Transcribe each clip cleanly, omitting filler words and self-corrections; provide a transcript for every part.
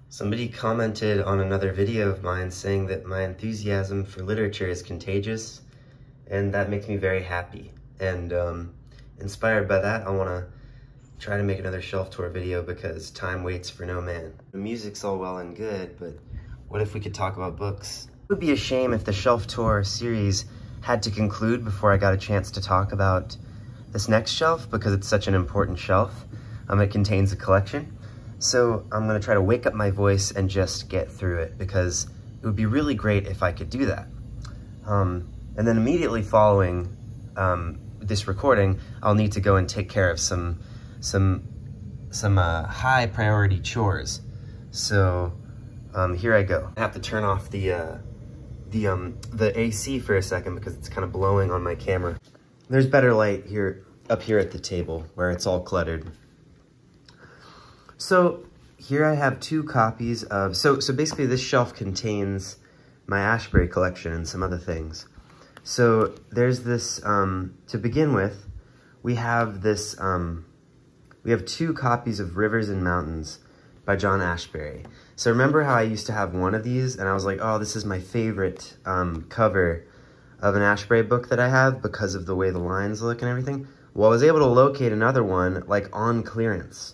Somebody commented on another video of mine saying that my enthusiasm for literature is contagious, and that makes me very happy. And inspired by that, I want to try to make another shelf tour video because time waits for no man. The music's all well and good, but what if we could talk about books? It would be a shame if the shelf tour series had to conclude before I got a chance to talk about this next shelf because it's such an important shelf. It contains a collection. So I'm gonna try to wake up my voice and just get through it because it would be really great if I could do that. And then immediately following this recording, I'll need to go and take care of some high priority chores. So here I go. I have to turn off the AC for a second because it's kind of blowing on my camera. There's better light up here at the table where it's all cluttered. So here I have two copies of, so basically this shelf contains my Ashbery collection and some other things. So there's this, to begin with, we have this, we have two copies of Rivers and Mountains by John Ashbery. So remember how I used to have one of these and I was like, oh, this is my favorite cover of an Ashbery book that I have because of the way the lines look and everything? Well, I was able to locate another one like on clearance.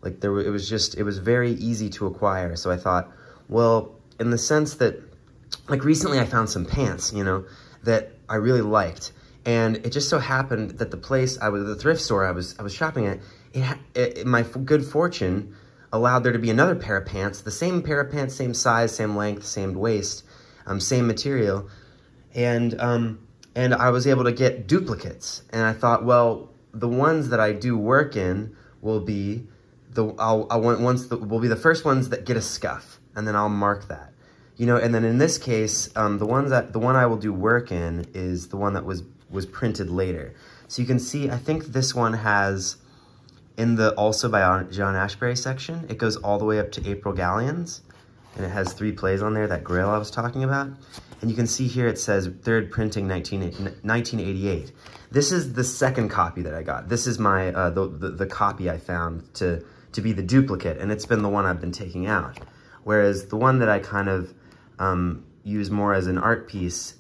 Like it was very easy to acquire. So I thought, well, in the sense that, like recently I found some pants, you know, that I really liked. And it just so happened that the thrift store I was shopping at, my good fortune allowed there to be another pair of pants, the same pair of pants, same size, same length, same waist, same material. And I was able to get duplicates. And I thought, well, the ones that I do work in will be will be the first ones that get a scuff, and then I'll mark that, you know. And then in this case, the one I will do work in is the one that was printed later. So you can see, I think this one has in the also by John Ashbery section, it goes all the way up to April Galleons, and it has 3 plays on there, that grail I was talking about. And you can see here it says third printing 1988. This is the second copy that I got. This is my the copy I found to be the duplicate, and it's been the one I've been taking out. Whereas the one that I kind of use more as an art piece,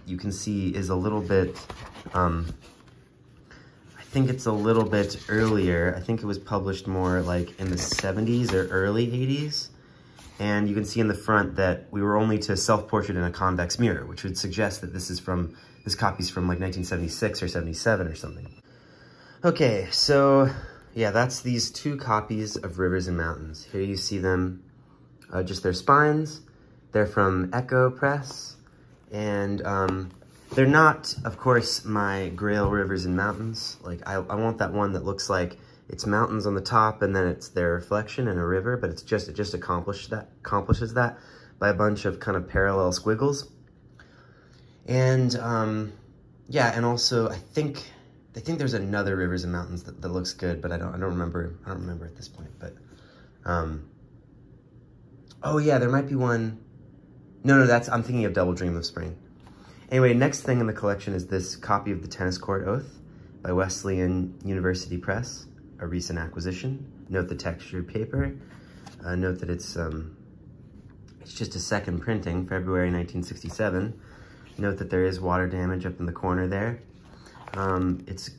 you can see is a little bit, I think it's a little bit earlier. I think it was published more like in the 70s or early 80s. And you can see in the front that we were only to self-portrait in a convex mirror, which would suggest that this copy's from like 1976 or 77 or something. Okay, so yeah, that's these 2 copies of Rivers and Mountains. Here you see them, just their spines. They're from Echo Press, and they're not, of course, my Grail Rivers and Mountains. Like, I want that one that looks like it's mountains on the top and then it's their reflection in a river, but it just accomplishes that by a bunch of kind of parallel squiggles. And yeah, and also I think there's another Rivers and Mountains that looks good, but I don't remember at this point. But oh yeah, there might be one. No, I'm thinking of Double Dream of Spring. Anyway, next thing in the collection is this copy of The Tennis Court Oath by Wesleyan University Press, a recent acquisition. Note the textured paper. Note that it's just a second printing, February 1967. Note that there is water damage up in the corner there. It's a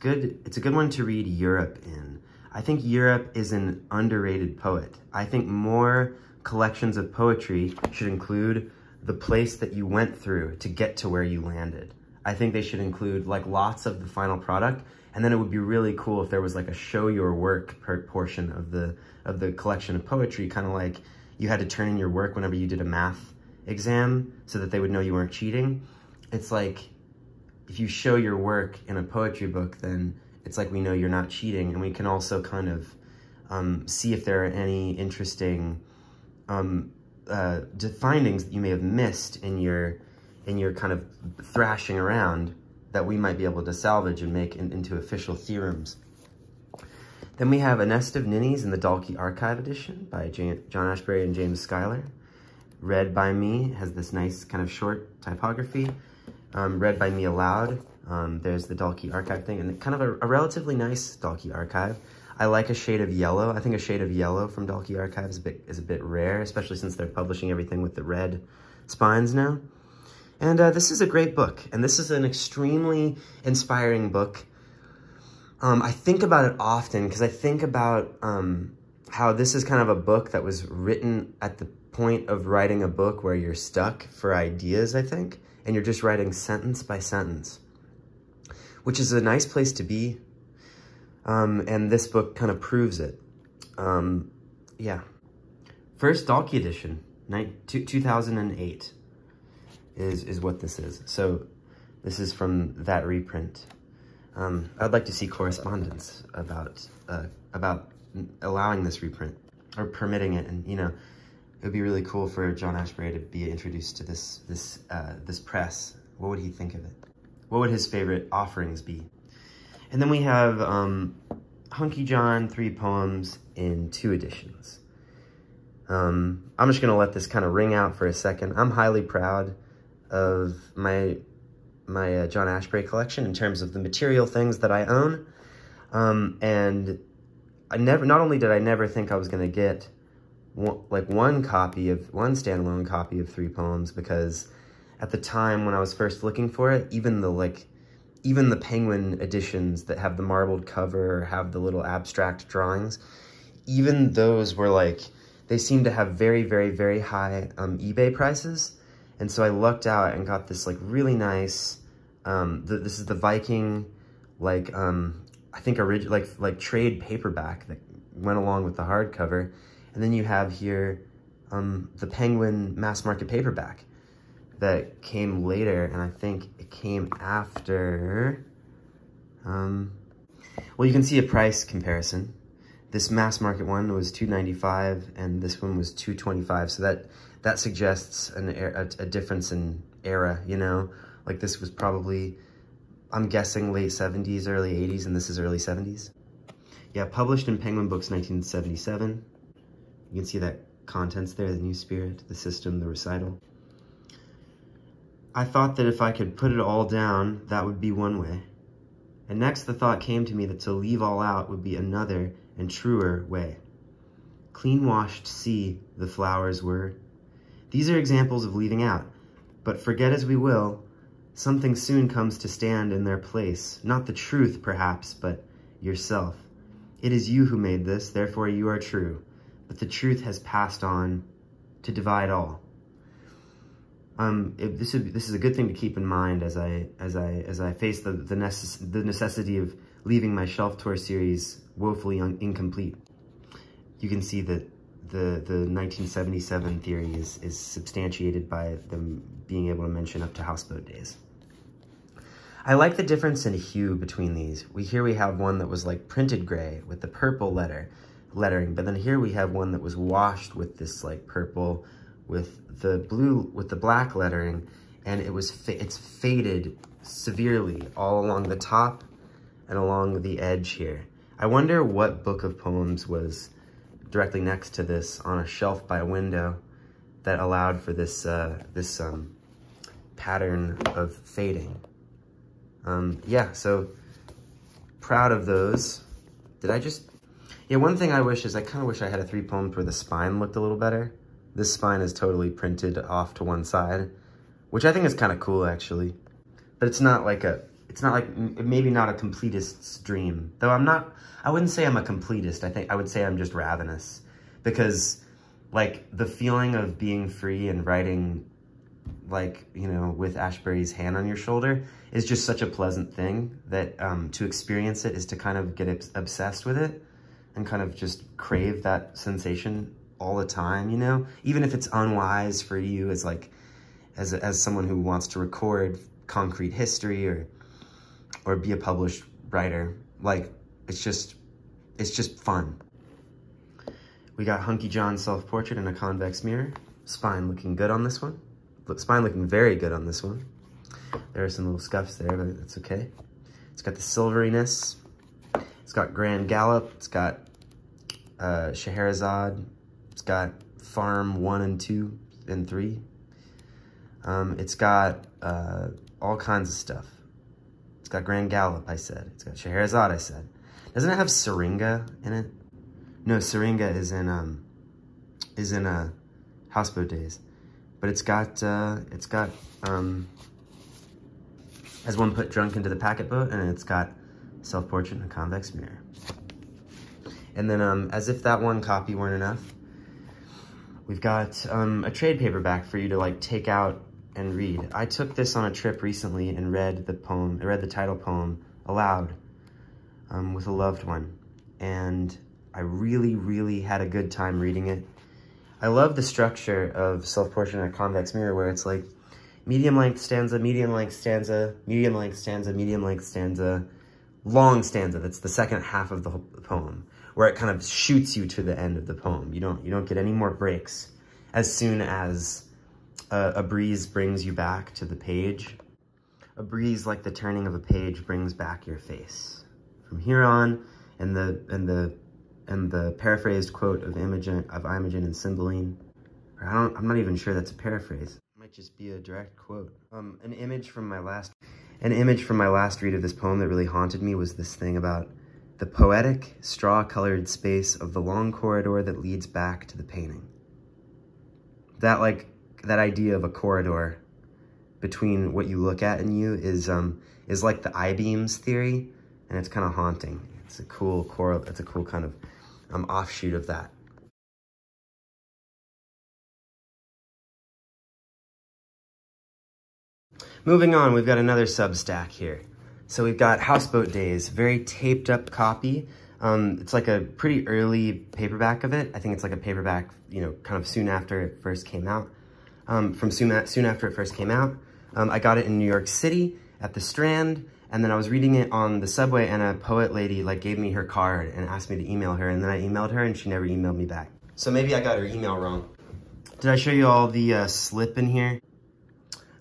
good one to read Europe in. I think Europe is an underrated poet. I think more collections of poetry should include the place that you went through to get to where you landed. I think they should include like lots of the final product, and then it would be really cool if there was like a show your work portion of the collection of poetry, kind of like you had to turn in your work whenever you did a math exam so that they would know you weren't cheating. It's like, if you show your work in a poetry book, then it's like we know you're not cheating, and we can also kind of see if there are any interesting findings that you may have missed in your kind of thrashing around that we might be able to salvage and make into official theorems. Then we have A Nest of Ninnies in the Dalkey Archive edition by John Ashbery and James Schuyler. Read by me, has this nice kind of short typography. Read by me aloud. There's the Dalkey Archive thing, and kind of a relatively nice Dalkey Archive. I like a shade of yellow. I think a shade of yellow from Dalkey Archive is a bit rare, especially since they're publishing everything with the red spines now. And this is a great book, and this is an extremely inspiring book. I think about it often because I think about how this is kind of a book that was written at the point of writing a book where you're stuck for ideas, I think, and you're just writing sentence by sentence, which is a nice place to be. And this book kind of proves it. Yeah. First Dalkey edition, 2008 is what this is. So this is from that reprint. I'd like to see correspondence about allowing this reprint or permitting it. And, you know, it would be really cool for John Ashbery to be introduced to this press. What would he think of it? What would his favorite offerings be? And then we have Hunky John 3 poems in 2 editions. I'm just gonna let this kind of ring out for a second. I'm highly proud of my John Ashbery collection in terms of the material things that I own. And not only did I never think I was gonna get one standalone copy of 3 poems, because at the time when I was first looking for it, even the Penguin editions that have the marbled cover or have the little abstract drawings, even those were like, they seemed to have very, very, very high eBay prices. And so I lucked out and got this like really nice, this is the Viking, like, I think like trade paperback that went along with the hardcover. And then you have here the Penguin mass market paperback that came later, and I think it came after, well, you can see a price comparison. This mass market one was $2.95, and this one was $2.25, so that suggests a difference in era, you know? Like this was probably, I'm guessing late 70s, early 80s, and this is early 70s. Yeah, published in Penguin Books 1977. You can see that contents there, the New Spirit, the System, the Recital. I thought that if I could put it all down, that would be one way. And next the thought came to me that to leave all out would be another and truer way. Clean-washed sea, the flowers were. These are examples of leaving out, but forget as we will, something soon comes to stand in their place. Not the truth, perhaps, but yourself. It is you who made this, therefore you are true. But the truth has passed on to divide all. This is a good thing to keep in mind as I face the necessity of leaving my Shelf Tour series woefully incomplete. You can see that the 1977 theory is substantiated by them being able to mention up to houseboat days. I like the difference in hue between these. Here we have one that was like printed gray with the purple lettering, but then here we have one that was washed with this like purple with the blue, with the black lettering, and it's faded severely all along the top and along the edge here. I wonder what book of poems was directly next to this on a shelf by a window that allowed for this pattern of fading. Yeah, so proud of those. Yeah, one thing I wish is I kind of wish I had a 3 poems where the spine looked a little better. This spine is totally printed off to one side, which I think is kind of cool actually. But it's not like maybe not a completist's dream. Though I wouldn't say I'm a completist. I would say I'm just ravenous. Because like the feeling of being free and writing like, you know, with Ashbery's hand on your shoulder is just such a pleasant thing that to experience it is to kind of get obsessed with it and kind of just crave that sensation all the time, you know? Even if it's unwise for you as like, as someone who wants to record concrete history or be a published writer, like it's just fun. We got Hunky John's self-portrait in a convex mirror. Spine looking good on this one. Spine looking very good on this one. There are some little scuffs there, but it's okay. It's got the silveriness. It's got Grand Gallop. It's got Scheherazade. It's got Farm 1 and 2 and 3. It's got all kinds of stuff. It's got Grand Gallop, I said. It's got Scheherazade, I said. Doesn't it have Syringa in it? No, Syringa is in Houseboat Days. But it's got, As One Put Drunk into the Packet Boat, and it's got Self-Portrait in a Convex Mirror. And then, as if that one copy weren't enough, we've got a trade paperback for you to like take out and read. I took this on a trip recently and read the poem, I read the title poem aloud with a loved one. And I really, really had a good time reading it. I love the structure of Self-Portrait in a Convex Mirror, where it's like medium length stanza, medium length stanza, medium length stanza, medium length stanza, long stanza. That's the second half of the poem, where it kind of shoots you to the end of the poem. You don't get any more breaks as soon as a breeze brings you back to the page. A breeze like the turning of a page brings back your face. From here on, and the paraphrased quote of Imogen and Cymbeline, I'm not even sure that's a paraphrase. It might just be a direct quote. An image from my last read of this poem that really haunted me was this thing about the poetic, straw-colored space of the long corridor that leads back to the painting. That idea of a corridor between what you look at and you is like the I-beams theory, and it's kind of haunting. It's a cool kind of offshoot of that. Moving on, we've got another Substack here. So we've got Houseboat Days, very taped up copy. It's like a pretty early paperback of it. I think it's like a paperback, kind of soon after it first came out. Soon after it first came out. I got it in New York City at the Strand, and then I was reading it on the subway, and a poet lady gave me her card and asked me to email her, and then I emailed her and she never emailed me back. So maybe I got her email wrong. Did I show you all the slip in here?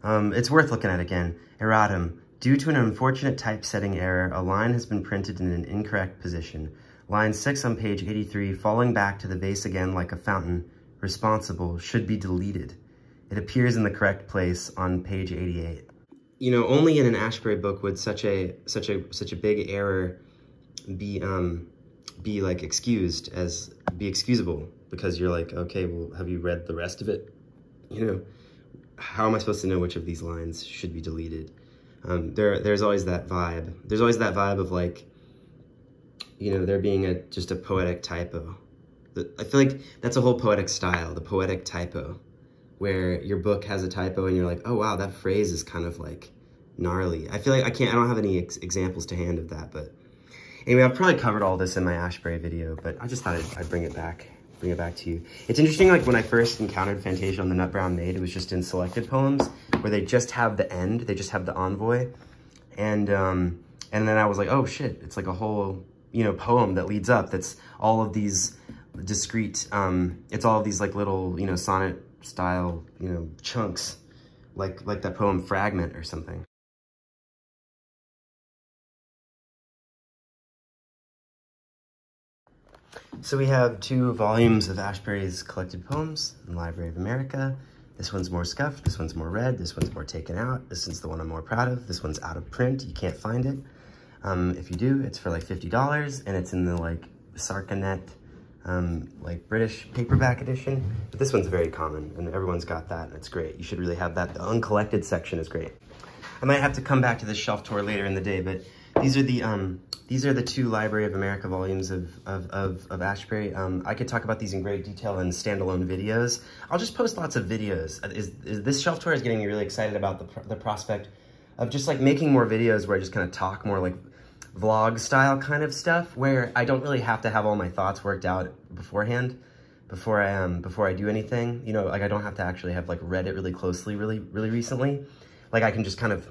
It's worth looking at again. Erratum. Due to an unfortunate typesetting error, a line has been printed in an incorrect position. Line 6 on page 83, falling back to the base again like a fountain, responsible, should be deleted. It appears in the correct place on page 88. Only in an Ashbery book would such a big error be excusable, because you're like, okay, well, have you read the rest of it? How am I supposed to know which of these lines should be deleted? There's always that vibe. There's always that vibe of there being just a poetic typo. I feel like that's a whole poetic style, the poetic typo, where your book has a typo and you're like, oh wow, that phrase is kind of gnarly. I feel like I don't have any examples to hand of that, but anyway, I've probably covered all this in my Ashbery video, but I just thought I'd bring it back to you. It's interesting, when I first encountered Fantasia on the Nut Brown Maid, it was just in selected poems where they just have the end, they just have the envoy, and then I was like, oh shit, it's like a whole poem that leads up. That's all of these discrete, it's all of these little sonnet style chunks, like that poem Fragment or something. So we have 2 volumes of Ashbery's collected poems in the Library of America. This one's more scuffed, this one's more read, this one's more taken out, this one's the one I'm more proud of, this one's out of print, you can't find it. If you do, it's for $50, and it's in the Sarcanet, British paperback edition. But this one's very common, and everyone's got that, and it's great. You should really have that. The uncollected section is great. I might have to come back to this shelf tour later in the day, but these are the 2 Library of America volumes of Ashbery. I could talk about these in great detail in standalone videos. I'll just post lots of videos. This shelf tour is getting me really excited about the prospect of just making more videos where I just kind of talk more vlog style kind of stuff, where I don't really have to have all my thoughts worked out beforehand before I do anything. I don't have to actually have read it really closely really recently. I can just kind of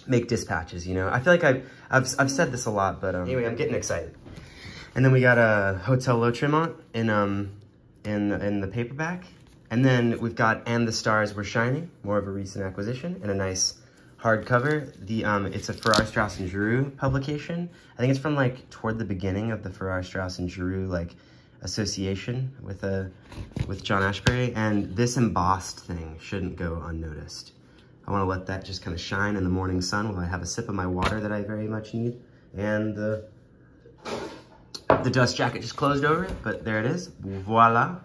make dispatches, I feel like I've said this a lot, but anyway, I'm getting excited. And then we got a Hotel La Tremont in the paperback, and then we've got And the Stars Were Shining, more of a recent acquisition, and a nice hardcover. It's a Farrar, Straus and Giroux publication. I think it's from toward the beginning of the Farrar, Straus and Giroux association with John Ashbery, and this embossed thing shouldn't go unnoticed. I want to let that just kind of shine in the morning sun while I have a sip of my water that I very much need. And the The dust jacket just closed over it, but there it is. Voila.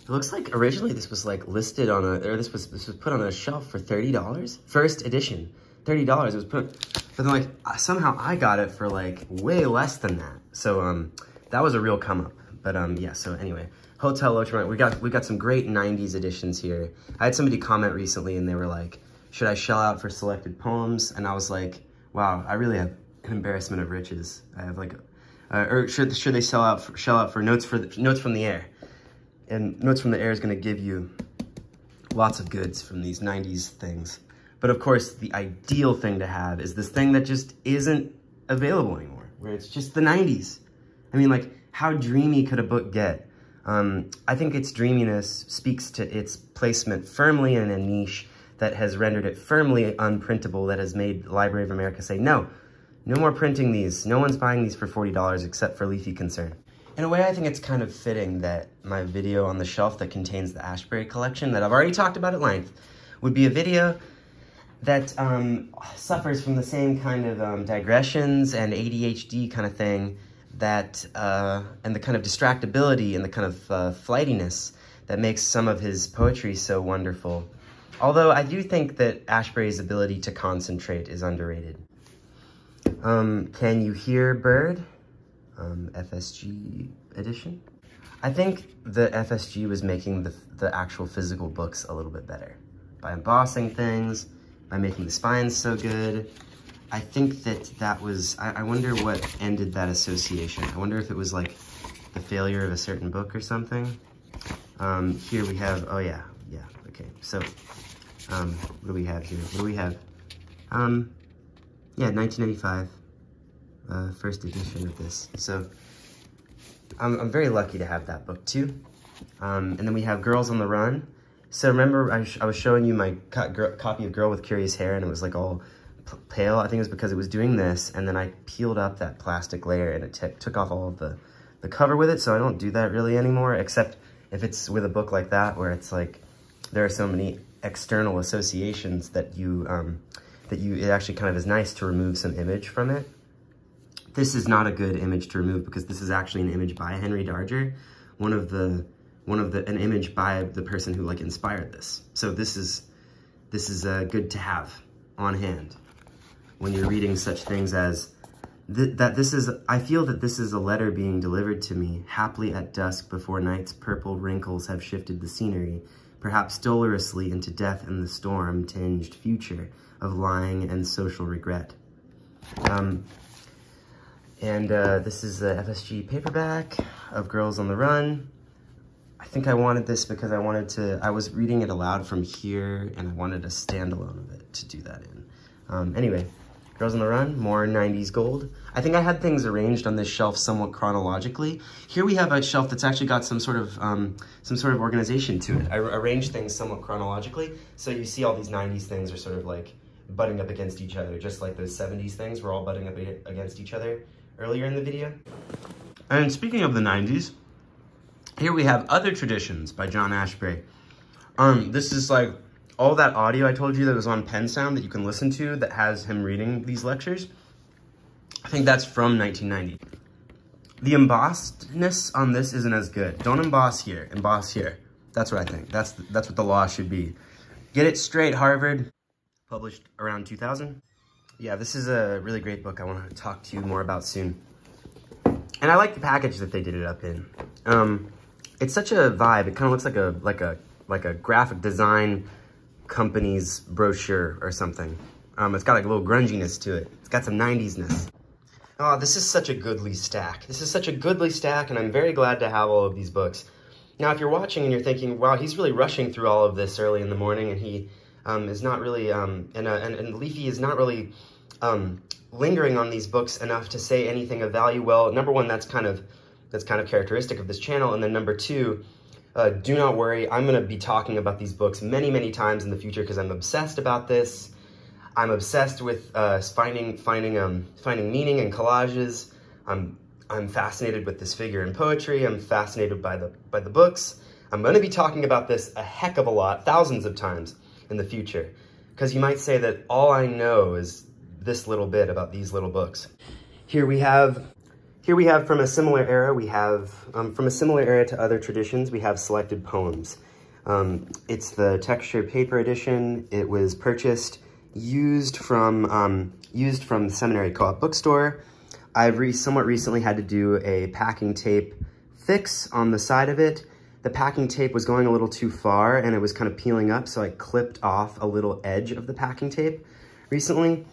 It looks like originally this was like listed on a, or this was put on a shelf for $30. First edition, $30. It was put, but then like somehow I got it for like way less than that. So that was a real come up. But yeah. So anyway, Hotel Lotrement. We got some great '90s editions here. I had somebody comment recently, and they were like, "Should I shell out for selected poems?" And I was like, "Wow, I really have an embarrassment of riches. I have like, or should they shell out for notes from the air?" And Notes from the Air is going to give you lots of goods from these 90s things. But of course, the ideal thing to have is this thing that just isn't available anymore, where it's just the 90s. I mean, like, how dreamy could a book get? I think its dreaminess speaks to its placement firmly in a niche that has rendered it firmly unprintable, that has made Library of America say, no more printing these. No one's buying these for $40 except for Leafy Concern. In a way, I think it's kind of fitting that my video on the shelf that contains the Ashbury collection that I've already talked about at length would be a video that suffers from the same kind of digressions and ADHD kind of thing that, and the kind of distractibility and the kind of flightiness that makes some of his poetry so wonderful. Although I do think that Ashbury's ability to concentrate is underrated. Can You Hear, Bird? FSG edition. I think the FSG was making the actual physical books a little bit better by embossing things, by making the spines so good. I think that was, I wonder what ended that association. I wonder if it was like the failure of a certain book or something. Here we have, oh yeah, okay. So, what do we have here? What do we have? Yeah, 1995. First edition of this. So I'm very lucky to have that book too. And then we have Girls on the Run. So remember I was showing you my copy of Girl with Curious Hair, and it was like all pale. I think it was because it was doing this, and then I peeled up that plastic layer and it took off all of the cover with it. So I don't do that really anymore, except if it's with a book like that where it's like there are so many external associations that it actually kind of is nice to remove some image from it. This is not a good image to remove because this is actually an image by Henry Darger, an image by the person who like inspired this. So this is good to have on hand when you're reading such things as I feel that this is a letter being delivered to me, haply at dusk before night's purple wrinkles have shifted the scenery, perhaps dolorously into death and the storm tinged future of lying and social regret. This is the FSG paperback of Girls on the Run. I think I wanted this because I was reading it aloud from here, and I wanted a standalone of it to do that in. Anyway, Girls on the Run, more 90s gold. I think I had things arranged on this shelf somewhat chronologically. Here we have a shelf that's actually got some sort of organization to it. I arranged things somewhat chronologically, so you see all these 90s things are sort of like butting up against each other, just like those 70s things were all butting up against each other earlier in the video. And speaking of the 90s, here we have Other Traditions by John Ashbery. This is like all that audio I told you that was on Pen Sound that you can listen to that has him reading these lectures. I think that's from 1990. The embossedness on this isn't as good. Don't emboss here, emboss here. That's what I think. That's what the law should be. Get It Straight, Harvard, published around 2000. Yeah, this is a really great book I want to talk to you more about soon. And I like the package that they did it up in. It's such a vibe. It kind of looks like a graphic design company's brochure or something. It's got like a little grunginess to it. It's got some 90s-ness. Oh, this is such a goodly stack. This is such a goodly stack, and I'm very glad to have all of these books. Now, if you're watching and you're thinking, wow, he's really rushing through all of this early in the morning, and he is not really, and Leafy is not really lingering on these books enough to say anything of value. Well, number one, that's kind of characteristic of this channel, and then number two, do not worry, I'm going to be talking about these books many, many times in the future because I'm obsessed about this. I'm obsessed with finding meaning in collages. I'm fascinated with this figure in poetry. I'm fascinated by the books. I'm going to be talking about this a heck of a lot, thousands of times in the future, because you might say that all I know is this little bit about these little books. Here we have Here we have from a similar era, from a similar era to other traditions, we have selected poems. It's the texture paper edition. It was purchased, used from the Seminary Co-op bookstore. I've somewhat recently had to do a packing tape fix on the side of it. The packing tape was going a little too far and it was kind of peeling up, so I clipped off a little edge of the packing tape recently.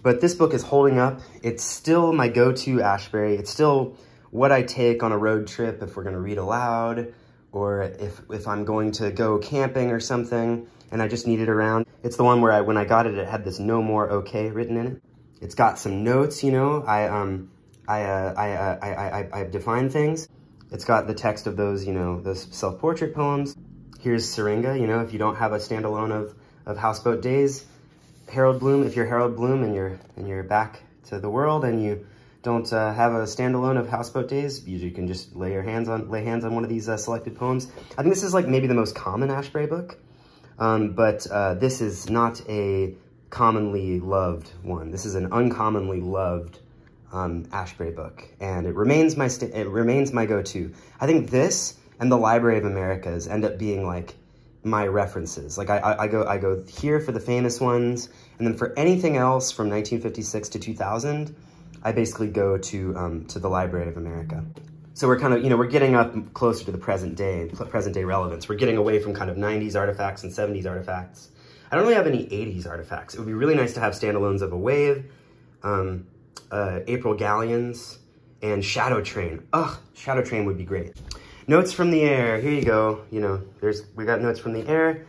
But this book is holding up. It's still my go-to Ashbery. It's still what I take on a road trip if we're gonna read aloud, or if I'm going to go camping or something and I just need it around. It's the one where when I got it, it had this "No More Okay" written in it. It's got some notes, you know, I define things. It's got the text of those, you know, those self-portrait poems. Here's Syringa, you know, if you don't have a standalone of Houseboat Days. Harold Bloom, if you're Harold Bloom and you're back to the world and you don't have a standalone of Houseboat Days, you can just lay hands on one of these selected poems. I think this is like maybe the most common Ashbery book, but this is not a commonly loved one. This is an uncommonly loved Ashbery book, and it remains my go-to. I think this and the Library of Americas end up being like my references. Like I go here for the famous ones, and then for anything else from 1956 to 2000, I basically go to the Library of America. So we're kind of, you know, we're getting up closer to the present day relevance. We're getting away from kind of 90s artifacts and 70s artifacts. I don't really have any 80s artifacts. It would be really nice to have standalones of A Wave, April Galleons, and Shadow Train. Ugh, Shadow Train would be great. Notes from the Air, here you go. You know, we got Notes from the Air.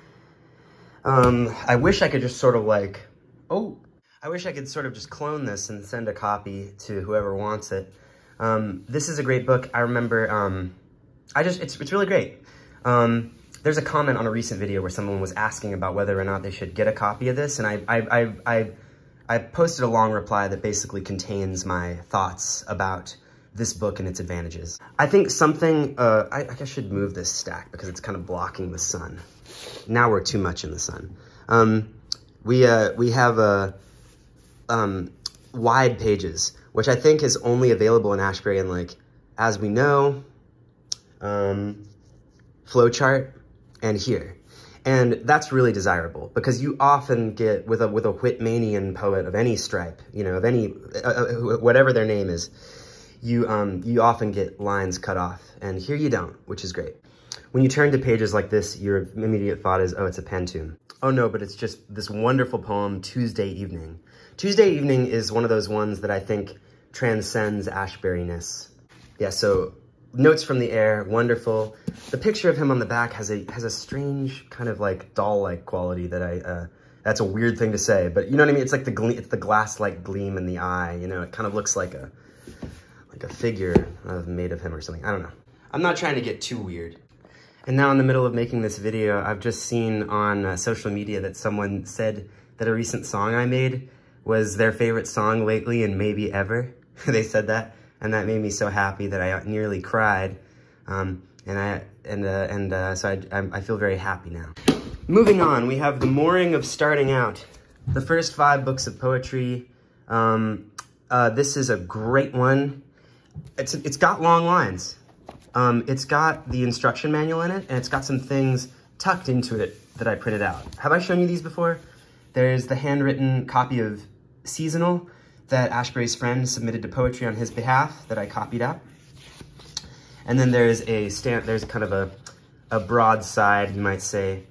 I wish I could just sort of like, I wish I could sort of just clone this and send a copy to whoever wants it. This is a great book. I remember, it's really great. There's a comment on a recent video where someone was asking about whether or not they should get a copy of this, and I posted a long reply that basically contains my thoughts about this book and its advantages. I think something, I guess I should move this stack because it's kind of blocking the sun. Now we're too much in the sun. We have wide pages, which I think is only available in Ashbery and, like, as we know, flowchart and here. And that's really desirable because you often get, with a Whitmanian poet of any stripe, you know, of any, whatever their name is, you often get lines cut off, and here you don't, which is great. When you turn to pages like this, your immediate thought is, oh, it's a Pentoon. Oh no, but it's just this wonderful poem, Tuesday Evening. Tuesday Evening is one of those ones that I think transcends Ashberry-ness. Yeah, so Notes from the Air, wonderful. The picture of him on the back has a strange kind of like doll-like quality that that's a weird thing to say, but you know what I mean? It's like it's the glass-like gleam in the eye, you know? It kind of looks like a figure made of him or something. I don't know. I'm not trying to get too weird. And now in the middle of making this video, I've just seen on social media that someone said that a recent song I made was their favorite song lately and maybe ever. They said that, and that made me so happy that I nearly cried. So I feel very happy now. Moving on, we have The Mooring of Starting Out. The first 5 books of poetry. This is a great one. It's got long lines. It's got the instruction manual in it, and it's got some things tucked into it that I printed out. Have I shown you these before? There's the handwritten copy of Seasonal that Ashbery's friend submitted to poetry on his behalf that I copied out. And then there's kind of a broadside, you might say,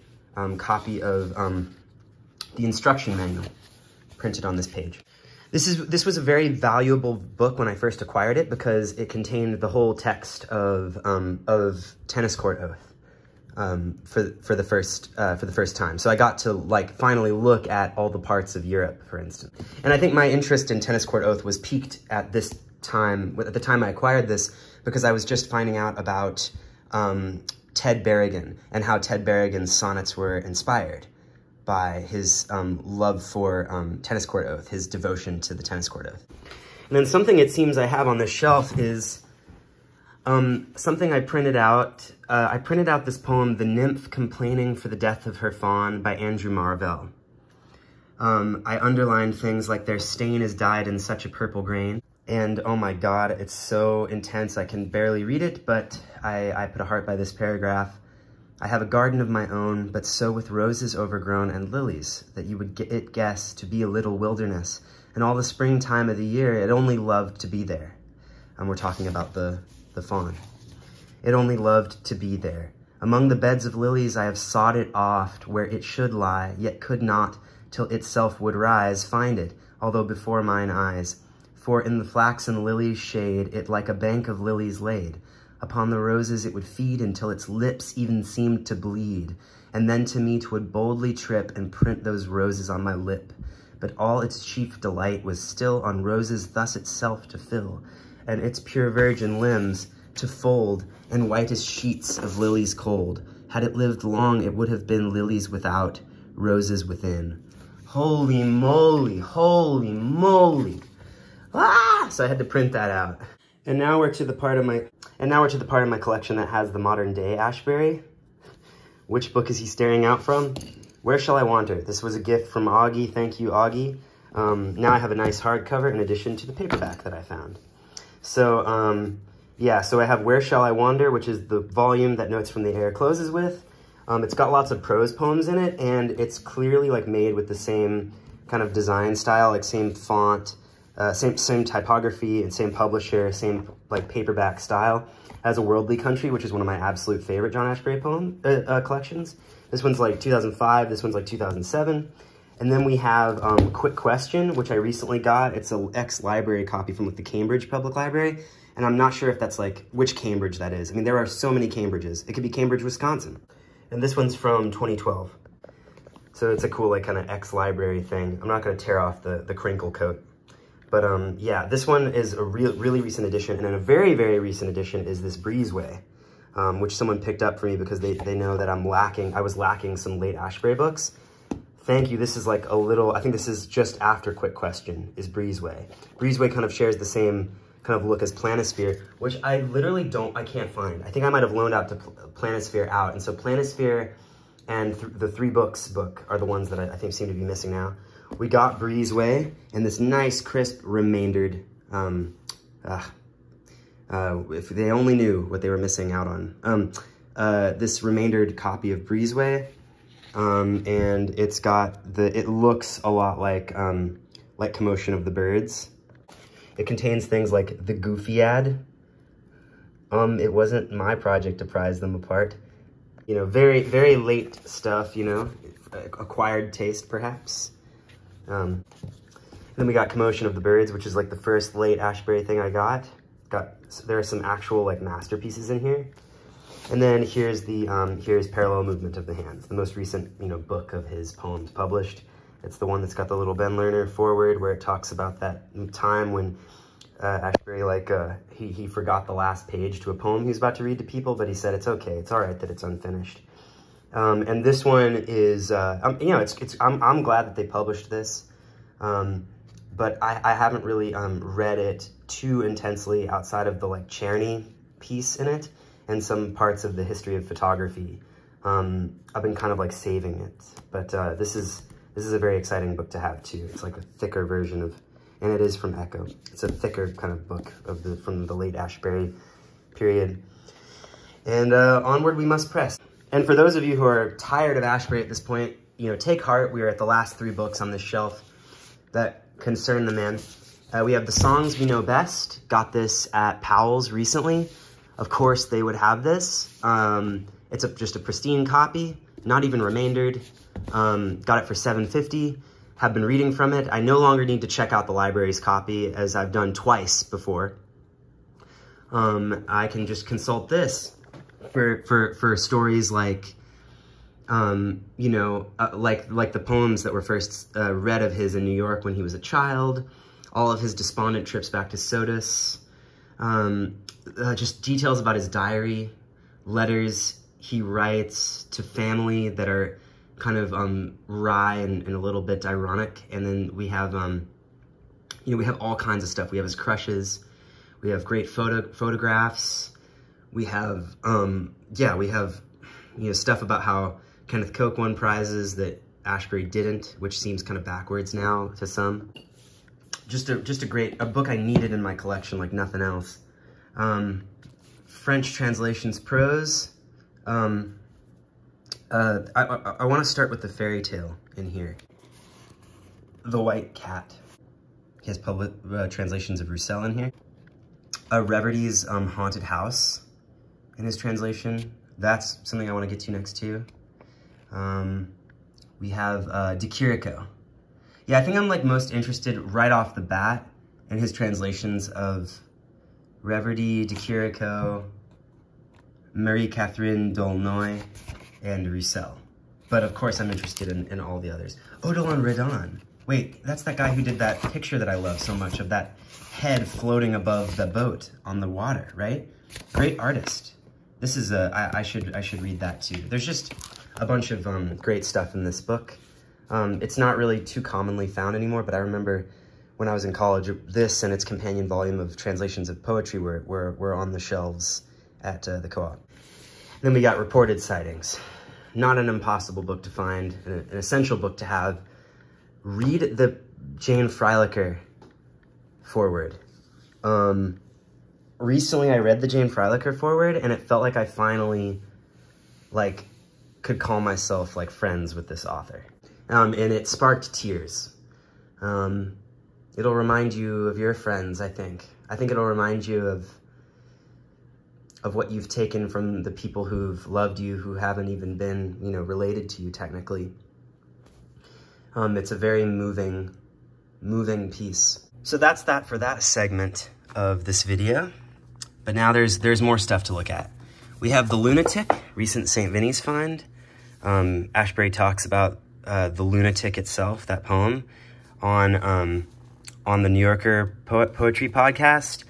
copy of the instruction manual printed on this page. This was a very valuable book when I first acquired it because it contained the whole text of Tennis Court Oath for the first time. So I got to like finally look at all the parts of Europe, for instance. And I think my interest in Tennis Court Oath was piqued at this time, at the time I acquired this, because I was just finding out about Ted Berrigan and how Ted Berrigan's sonnets were inspired by his love for Tennis Court Oath, his devotion to the Tennis Court Oath. And then something it seems I have on this shelf is something I printed out. I printed out this poem, The Nymph Complaining for the Death of Her Fawn by Andrew Marvell. I underlined things like their stain is dyed in such a purple grain. And oh my God, it's so intense. I can barely read it, but I put a heart by this paragraph. I have a garden of my own, but so with roses overgrown and lilies, that you would guess to be a little wilderness. And all the springtime of the year, it only loved to be there. And we're talking about the fawn. It only loved to be there. Among the beds of lilies, I have sought it oft, where it should lie, yet could not, till itself would rise, find it, although before mine eyes. For in the flaxen lily's shade, it like a bank of lilies laid. Upon the roses it would feed until its lips even seemed to bleed, and then to me 'twould boldly trip and print those roses on my lip. But all its chief delight was still on roses thus itself to fill, and its pure virgin limbs to fold in whitest sheets of lilies cold. Had it lived long, it would have been lilies without, roses within. Holy moly, holy moly. Ah! So I had to print that out. And now we're to the part of my collection that has the modern day Ashbery. Which book is he staring out from? Where Shall I Wander? This was a gift from Augie. Thank you, Augie. Now I have a nice hardcover in addition to the paperback that I found. So, yeah, so I have Where Shall I Wander, which is the volume that Notes from the Air closes with. It's got lots of prose poems in it, and it's clearly like made with the same kind of design style, like same font, same typography and same publisher, same like paperback style as A Worldly Country, which is one of my absolute favorite John Ashbery poem collections. This one's like 2005, this one's like 2007. And then we have Quick Question, which I recently got. It's an ex-library copy from like the Cambridge Public Library. And I'm not sure if that's like, which Cambridge that is. I mean, there are so many Cambridges. It could be Cambridge, Wisconsin. And this one's from 2012. So it's a cool like kind of ex-library thing. I'm not gonna tear off the crinkle coat. But yeah, this one is a really recent edition. And then a very, very recent edition is this Breezeway, which someone picked up for me because they know that I was lacking some late Ashbery books. Thank you. This is like a little, I think this is just after Quick Question is Breezeway. Breezeway kind of shares the same kind of look as Planisphere, which I literally I can't find. I think I might have loaned out to Planisphere out. And so Planisphere and the Three Books book are the ones that I think seem to be missing now. We got Breezeway and this nice, crisp, remaindered, if they only knew what they were missing out on. This remaindered copy of Breezeway. And it's got it looks a lot like Commotion of the Birds. It contains things like the Goofy ad. It wasn't my project to prize them apart. You know, very, very late stuff, you know, acquired taste perhaps. And then we got Commotion of the Birds, which is like the first late Ashbery thing I got. There are some actual like masterpieces in here. And then here's Parallel Movement of the Hands, the most recent, you know, book of his poems published. It's the one that's got the little Ben Lerner forward where it talks about that time when Ashbery, he forgot the last page to a poem he was about to read to people, but he said it's okay, it's all right that it's unfinished. And this one is, you know, I'm glad that they published this, but I haven't really read it too intensely outside of the like Czerny piece in it. And some parts of the history of photography. I've been kind of like saving it, but this is a very exciting book to have too. It's like a thicker version of, and it is from Echo. It's a thicker kind of book from the late Ashbery period. And onward we must press. And for those of you who are tired of Ashbery at this point, you know, take heart. We are at the last 3 books on this shelf that concern the man. We have The Songs We Know Best. Got this at Powell's recently. Of course, they would have this. It's just a pristine copy, not even remaindered. Got it for $7.50. Have been reading from it. I no longer need to check out the library's copy, as I've done twice before. I can just consult this for stories like, you know, like the poems that were first read of his in New York when he was a child. All of his despondent trips back to Sodus. Just details about his diary, letters he writes to family that are kind of wry and a little bit ironic. And then we have, you know, we have all kinds of stuff. We have his crushes. We have great photographs. We have, yeah, we have, you know, stuff about how Kenneth Koch won prizes that Ashbery didn't, which seems kind of backwards now to some. Just a great, a book I needed in my collection like nothing else. French translations prose. I want to start with the fairy tale in here. The White Cat. He has public translations of Roussel in here. Reverdy's Haunted House in his translation. That's something I want to get to next too. We have De Chirico. Yeah, I think I'm like most interested right off the bat in his translations of Reverdy, De Chirico, Marie-Catherine d'Aulnoy, and Roussel. But of course I'm interested in all the others. Odilon Redon. Wait, that's that guy who did that picture that I love so much of that head floating above the boat on the water, right? Great artist. This is I should read that too. There's just a bunch of great stuff in this book. It's not really too commonly found anymore, but I remember when I was in college, this and its companion volume of translations of poetry were on the shelves at the co-op. Then we got Reported Sightings. Not an impossible book to find, an essential book to have. Read the Jane Freilicher foreword. Recently I read the Jane Freilicher foreword, and it felt like I finally, like, could call myself, like, friends with this author. And it sparked tears. It'll remind you of your friends, I think. I think it'll remind you of what you've taken from the people who've loved you, who haven't even been, you know, related to you technically. It's a very moving piece. So that's that for that segment of this video. But now there's more stuff to look at. We have The Lunatic, recent St. Vinny's find. Ashbery talks about The Lunatic itself, that poem, on the New Yorker Poetry Podcast.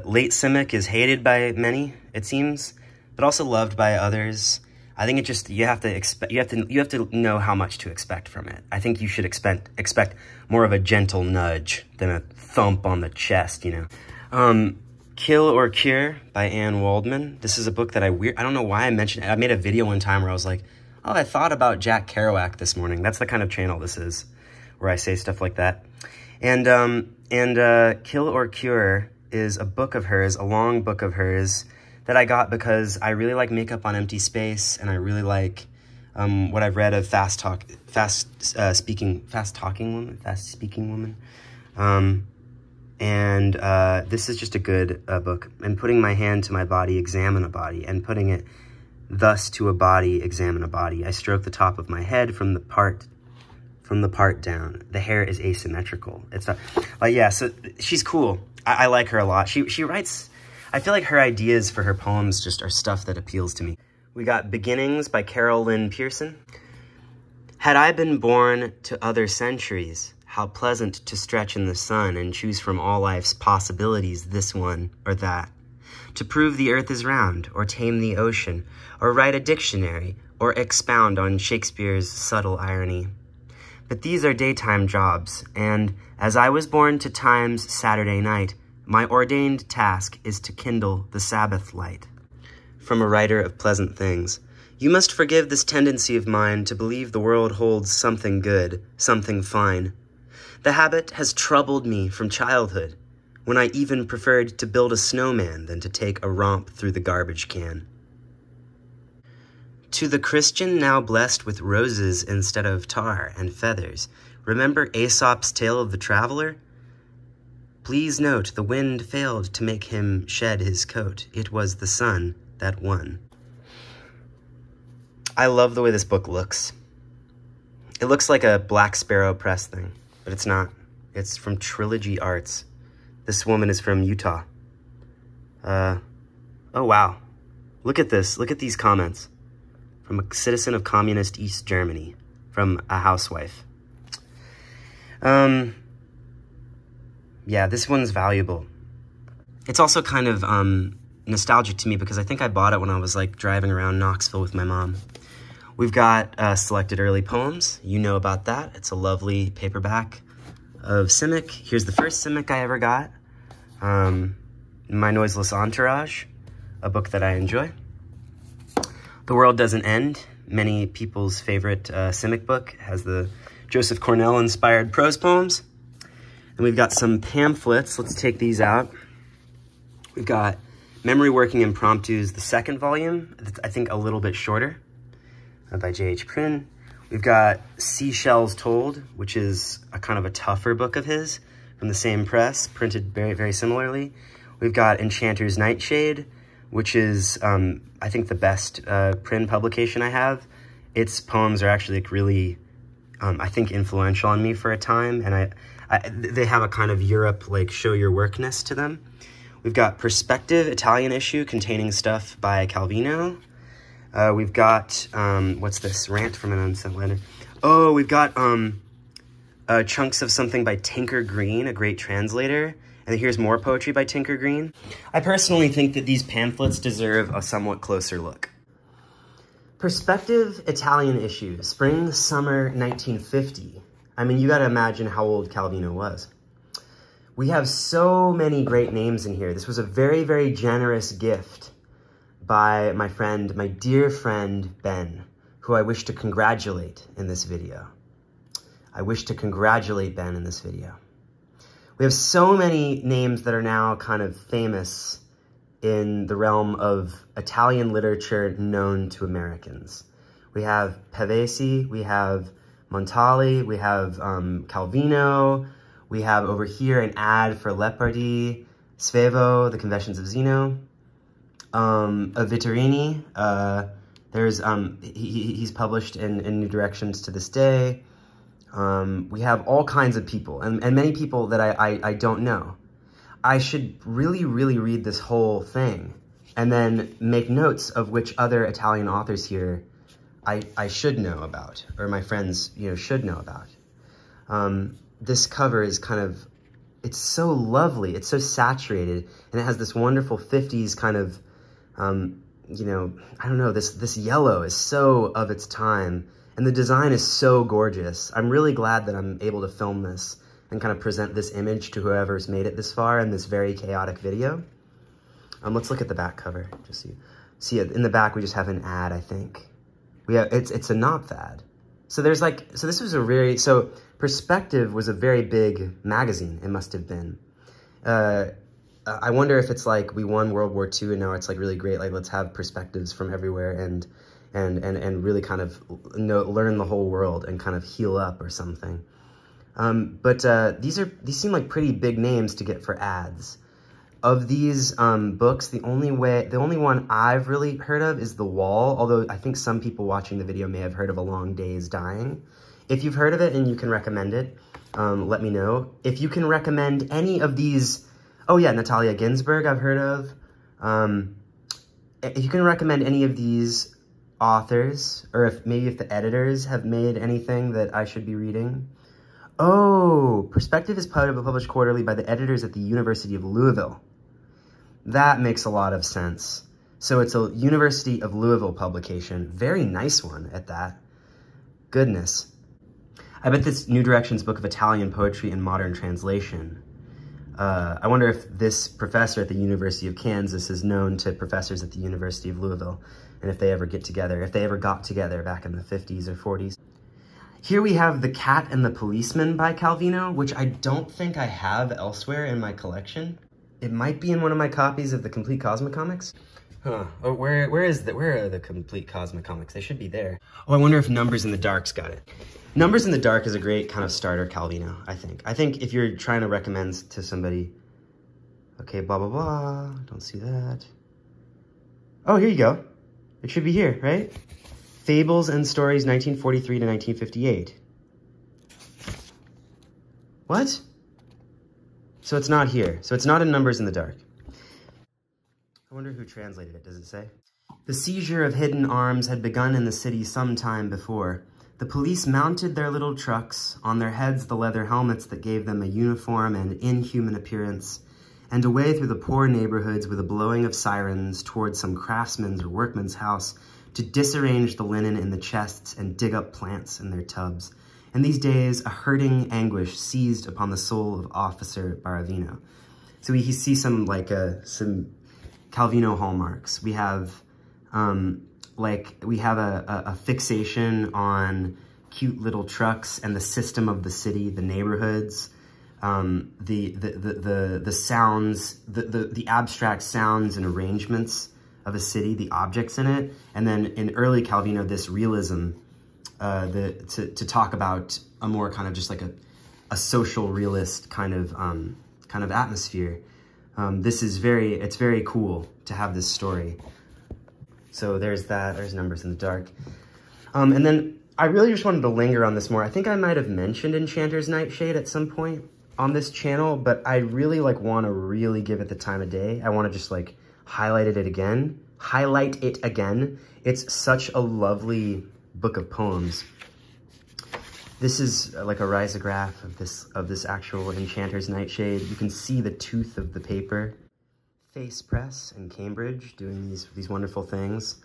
Late Simic is hated by many, it seems, but also loved by others. I think it just, you have to know how much to expect from it. I think you should expect more of a gentle nudge than a thump on the chest, you know. Kill or Cure by Anne Waldman. This is a book that I don't know why I mentioned it. I made a video one time where I was like, oh, I thought about Jack Kerouac this morning. That's the kind of channel this is, where I say stuff like that. And Kill or Cure is a book of hers, a long book of hers, that I got because I really like Makeup on Empty Space, and I really like what I've read of Fast Speaking Woman. This is just a good book. And putting my hand to my body, examine a body, and putting it thus to a body, examine a body. I stroke the top of my head from the part down. The hair is asymmetrical. It's not, like, yeah, so she's cool. I like her a lot. She writes, I feel like her ideas for her poems just are stuff that appeals to me. We got Beginnings by Carol Lynn Pearson. Had I been born to other centuries, how pleasant to stretch in the sun and choose from all life's possibilities this one or that. To prove the earth is round, or tame the ocean, or write a dictionary, or expound on Shakespeare's subtle irony. But these are daytime jobs, and as I was born to time's Saturday night, my ordained task is to kindle the Sabbath light. From a writer of pleasant things. You must forgive this tendency of mine to believe the world holds something good, something fine. The habit has troubled me from childhood, when I even preferred to build a snowman than to take a romp through the garbage can. To the Christian now blessed with roses instead of tar and feathers, remember Aesop's tale of the traveler? Please note the wind failed to make him shed his coat. It was the sun that won. I love the way this book looks. It looks like a Black Sparrow Press thing, but it's not. It's from Trilogy Arts. This woman is from Utah. Oh, wow. Look at this. Look at these comments. From a citizen of communist East Germany. From a housewife. Yeah, this one's valuable. It's also kind of nostalgic to me because I think I bought it when I was like driving around Knoxville with my mom. We've got Selected Early Poems. You know about that. It's a lovely paperback of Simic. Here's the first Simic I ever got. My Noiseless Entourage, a book that I enjoy. The World Doesn't End, many people's favorite Simic book, has the Joseph Cornell-inspired prose poems. Then we've got some pamphlets. Let's take these out. We've got Memory Working Impromptus, the second volume, I think a little bit shorter, by J.H. Prynne. We've got Seashells Told, which is a kind of a tougher book of his from the same press, printed very, very similarly. We've got Enchanter's Nightshade, which is, I think, the best Prynne publication I have. Its poems are actually like really, I think, influential on me for a time, and they have a kind of Europe, like, show your workness to them. We've got Perspective, Italian issue, containing stuff by Calvino. We've got, what's this? Rant from an Unsent Letter. Oh, we've got Chunks of Something by Tinker Green, a great translator. And here's more poetry by Tinker Green. I personally think that these pamphlets deserve a somewhat closer look. Perspective, Italian issue, spring, summer, 1950. I mean, you gotta imagine how old Calvino was. We have so many great names in here. This was a very, very generous gift by my friend, my dear friend, Ben, who I wish to congratulate in this video. I wish to congratulate Ben in this video. We have so many names that are now kind of famous in the realm of Italian literature known to Americans. We have Pavesi, we have Montali, we have Calvino, we have over here an ad for Leopardi, Svevo, The Confessions of Zeno, Vittorini, he's published in New Directions to this day. We have all kinds of people, and many people that I don't know. I should really, really read this whole thing and then make notes of which other Italian authors here I should know about, or my friends, should know about. This cover is kind of, it's so lovely, it's so saturated, and it has this wonderful 50s kind of, I don't know, this yellow is so of its time, and the design is so gorgeous. I'm really glad that I'm able to film this and kind of present this image to whoever's made it this far in this very chaotic video. Let's look at the back cover, just so you see it. In the back, we just have an ad, I think. It's a Knopf ad. So this was Perspective was a very big magazine, it must have been. I wonder if it's like we won World War II and now it's like really great, like let's have perspectives from everywhere and really kind of learn the whole world and kind of heal up or something. These seem like pretty big names to get for ads. Of these books, the only one I've really heard of is The Wall, although I think some people watching the video may have heard of A Long Day's Dying. If you've heard of it and you can recommend it, let me know. If you can recommend any of these, oh yeah, Natalia Ginsburg I've heard of. If you can recommend any of these authors, or if the editors have made anything that I should be reading. Oh, Perspective is published quarterly by the editors at the University of Louisville. That makes a lot of sense. So it's a University of Louisville publication. Very nice one at that. Goodness. I bet this New Directions book of Italian poetry in modern translation. I wonder if this professor at the University of Kansas is known to professors at the University of Louisville, and if they ever got together back in the 50s or 40s. Here we have The Cat and the Policeman by Calvino, which I don't think I have elsewhere in my collection. It might be in one of my copies of the Complete Cosmicomics. Huh. Oh, where are the Complete Cosmicomics? They should be there. Oh, I wonder if Numbers in the Dark's got it. Numbers in the Dark is a great kind of starter Calvino, I think. I think if you're trying to recommend to somebody, okay, blah, blah, blah, don't see that. Oh, here you go. It should be here, right? Fables and Stories, 1943 to 1958. What? So it's not here. So it's not in Numbers in the Dark. I wonder who translated it. Does it say? The seizure of hidden arms had begun in the city some time before. The police mounted their little trucks, on their heads the leather helmets that gave them a uniform and inhuman appearance, and away through the poor neighborhoods with a blowing of sirens towards some craftsman's or workman's house to disarrange the linen in the chests and dig up plants in their tubs. In these days, a hurting anguish seized upon the soul of Officer Baravino. So we see some Calvino hallmarks. We have a fixation on cute little trucks and the system of the city, the neighborhoods. the sounds, the abstract sounds and arrangements of a city, the objects in it, and then in early Calvino, this realism, to talk about a more kind of just like a social realist kind of atmosphere. It's very cool to have this story. So there's that, there's Numbers in the Dark. And then I really just wanted to linger on this more. I think I might have mentioned Enchanter's Nightshade at some point on this channel, but I really want to really give it the time of day. I want to just highlight it again. It's such a lovely book of poems. This is like a risograph of this actual Enchanter's Nightshade. You can see the tooth of the paper. Face Press in Cambridge doing these wonderful things.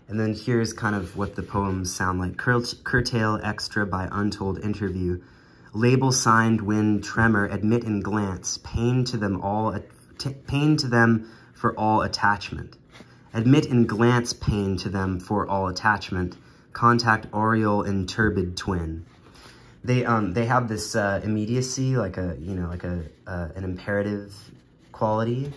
And then here's kind of what the poems sound like. Curtail extra by untold interview. Label signed wind tremor, admit and glance. Pain to them for all attachment. Admit and glance pain to them for all attachment. Contact aureole and turbid twin. They have this immediacy, an imperative quality,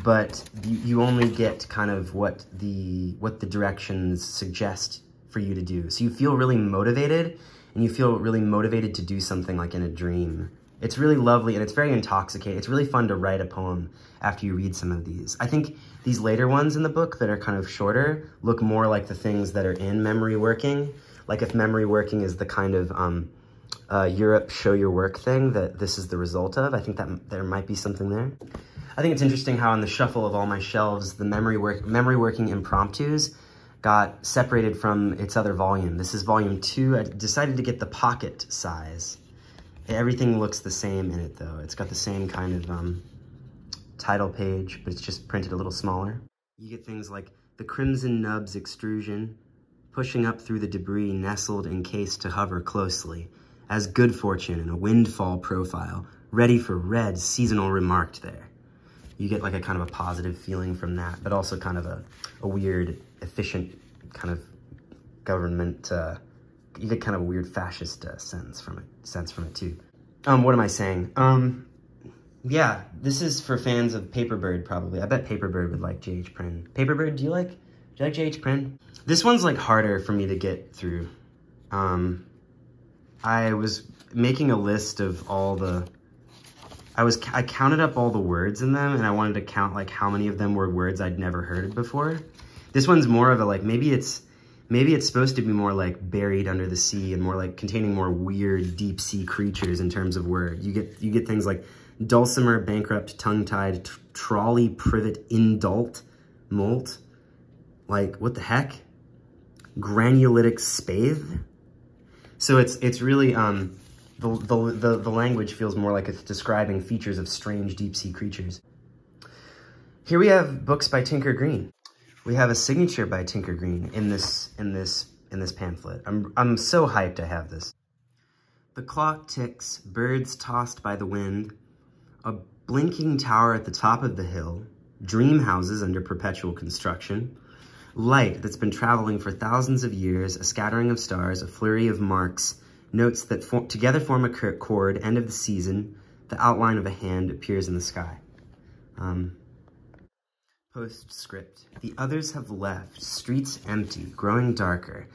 but you only get kind of what the directions suggest for you to do. So you feel really motivated, and you feel really motivated to do something like in a dream. It's really lovely, and it's very intoxicating. It's really fun to write a poem after you read some of these. I think these later ones in the book that are kind of shorter look more like the things that are in memory working. Like if memory working is the kind of Europe show your work thing that this is the result of, I think that there might be something there. I think it's interesting how on the shuffle of all my shelves, the memory working impromptus got separated from its other volume. This is volume 2. I decided to get the pocket size. Everything looks the same in it though. It's got the same kind of title page, but it's just printed a little smaller. You get things like the crimson nubs extrusion, pushing up through the debris nestled in case to hover closely, as good fortune in a windfall profile, ready for red seasonal remarked there. You get like a kind of a positive feeling from that, but also kind of a weird, efficient kind of government, you get kind of a weird fascist sense from it too. What am I saying? Yeah, this is for fans of Paperbird probably. I bet Paperbird would like J.H. Prynne. Paperbird, do you like J.H. Prynne? This one's harder for me to get through. I was making a list of all the, I counted up all the words in them, and I wanted to count how many of them were words I'd never heard before. This one's more of a maybe it's supposed to be more buried under the sea and more containing more weird deep sea creatures in terms of word. You get things like dulcimer, bankrupt, tongue-tied, trolley, privet, indult, molt. What the heck? Granulitic spathe. So it's really the language feels more like it's describing features of strange deep sea creatures. Here we have books by Tinker Green. We have a signature by Tinker Green in this pamphlet. I'm so hyped to have this. The clock ticks, birds tossed by the wind, a blinking tower at the top of the hill, dream houses under perpetual construction, light that's been traveling for thousands of years, a scattering of stars, a flurry of marks, notes that together form a chord, end of the season, the outline of a hand appears in the sky. Postscript. The others have left, streets empty, growing darker,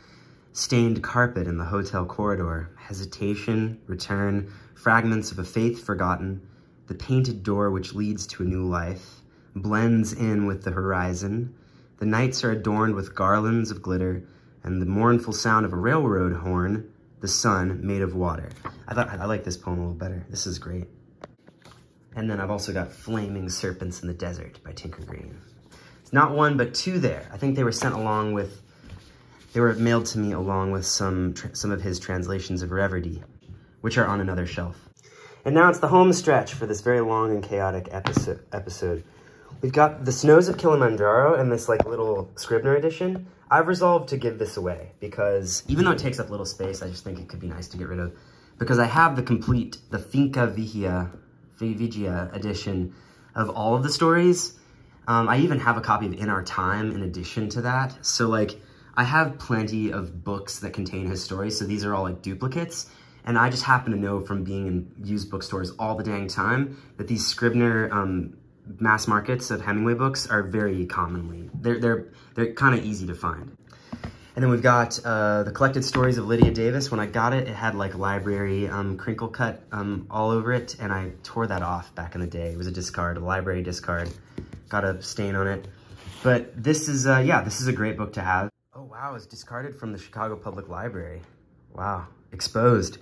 stained carpet in the hotel corridor, hesitation, return, fragments of a faith forgotten, the painted door which leads to a new life, blends in with the horizon. The nights are adorned with garlands of glitter, and the mournful sound of a railroad horn, the sun made of water. I like this poem a little better. This is great. And then I've also got Flaming Serpents in the Desert by Tinker Green. It's not one, but two there. I think they were sent along with, they were mailed to me along with some of his translations of Reverdy, which are on another shelf. And now it's the home stretch for this very long and chaotic episode. We've got The Snows of Kilimanjaro and this little Scribner edition. I've resolved to give this away because even though it takes up little space, I just think it could be nice to get rid of, because I have the Finca Vigia edition of all of the stories. I even have a copy of In Our Time in addition to that. So I have plenty of books that contain his stories. So these are all duplicates. And I just happen to know from being in used bookstores all the dang time that these Scribner mass markets of Hemingway books are very commonly, they're kind of easy to find. And then we've got the collected stories of Lydia Davis. When I got it, it had like library crinkle cut all over it, and I tore that off back in the day. It was a discard, a library discard. Got a stain on it. But this is, yeah, this is a great book to have. Oh wow, it's discarded from the Chicago Public Library. Wow, exposed.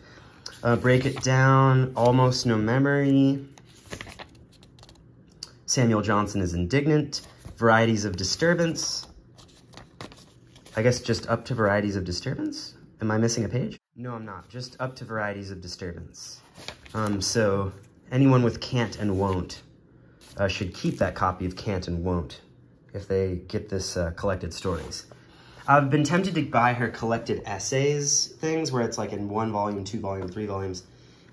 Break It Down, Almost No Memory. Samuel Johnson is Indignant. Varieties of Disturbance. I guess just up to Varieties of Disturbance? Am I missing a page? No, I'm not. Just up to Varieties of Disturbance. So anyone with Can't and Won't should keep that copy of Can't and Won't if they get this collected stories. I've been tempted to buy her collected essays things where it's like in 1 volume, 2 volume, 3 volumes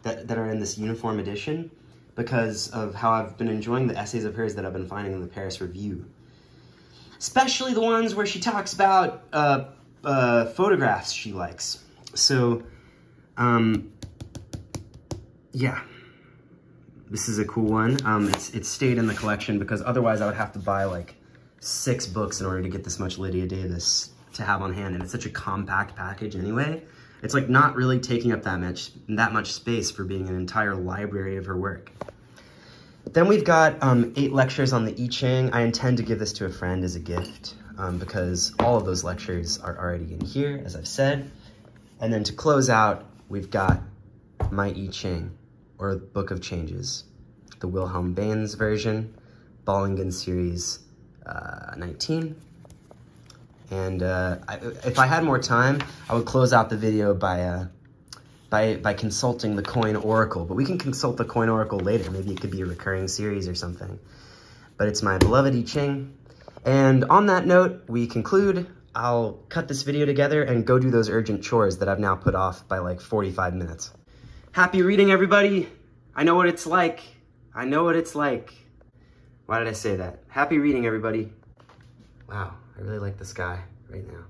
that are in this uniform edition because of how I've been enjoying the essays of hers that I've been finding in the Paris Review. Especially the ones where she talks about photographs she likes. So, yeah, this is a cool one. It's stayed in the collection because otherwise I would have to buy like 6 books in order to get this much Lydia Davis to have on hand, and it's such a compact package anyway. It's like not really taking up that much space for being an entire library of her work. Then we've got 8 lectures on the I Ching. I intend to give this to a friend as a gift because all of those lectures are already in here, as I've said. And then to close out, we've got my I Ching, or Book of Changes, the Wilhelm Baines version, Bollingen Series 19. And if I had more time, I would close out the video by consulting the Coin Oracle, but we can consult the Coin Oracle later. Maybe it could be a recurring series or something. But it's my beloved I Ching. And on that note, we conclude. I'll cut this video together and go do those urgent chores that I've now put off by like 45 minutes. Happy reading, everybody. I know what it's like. I know what it's like. Why did I say that? Happy reading, everybody. Wow, I really like the sky right now.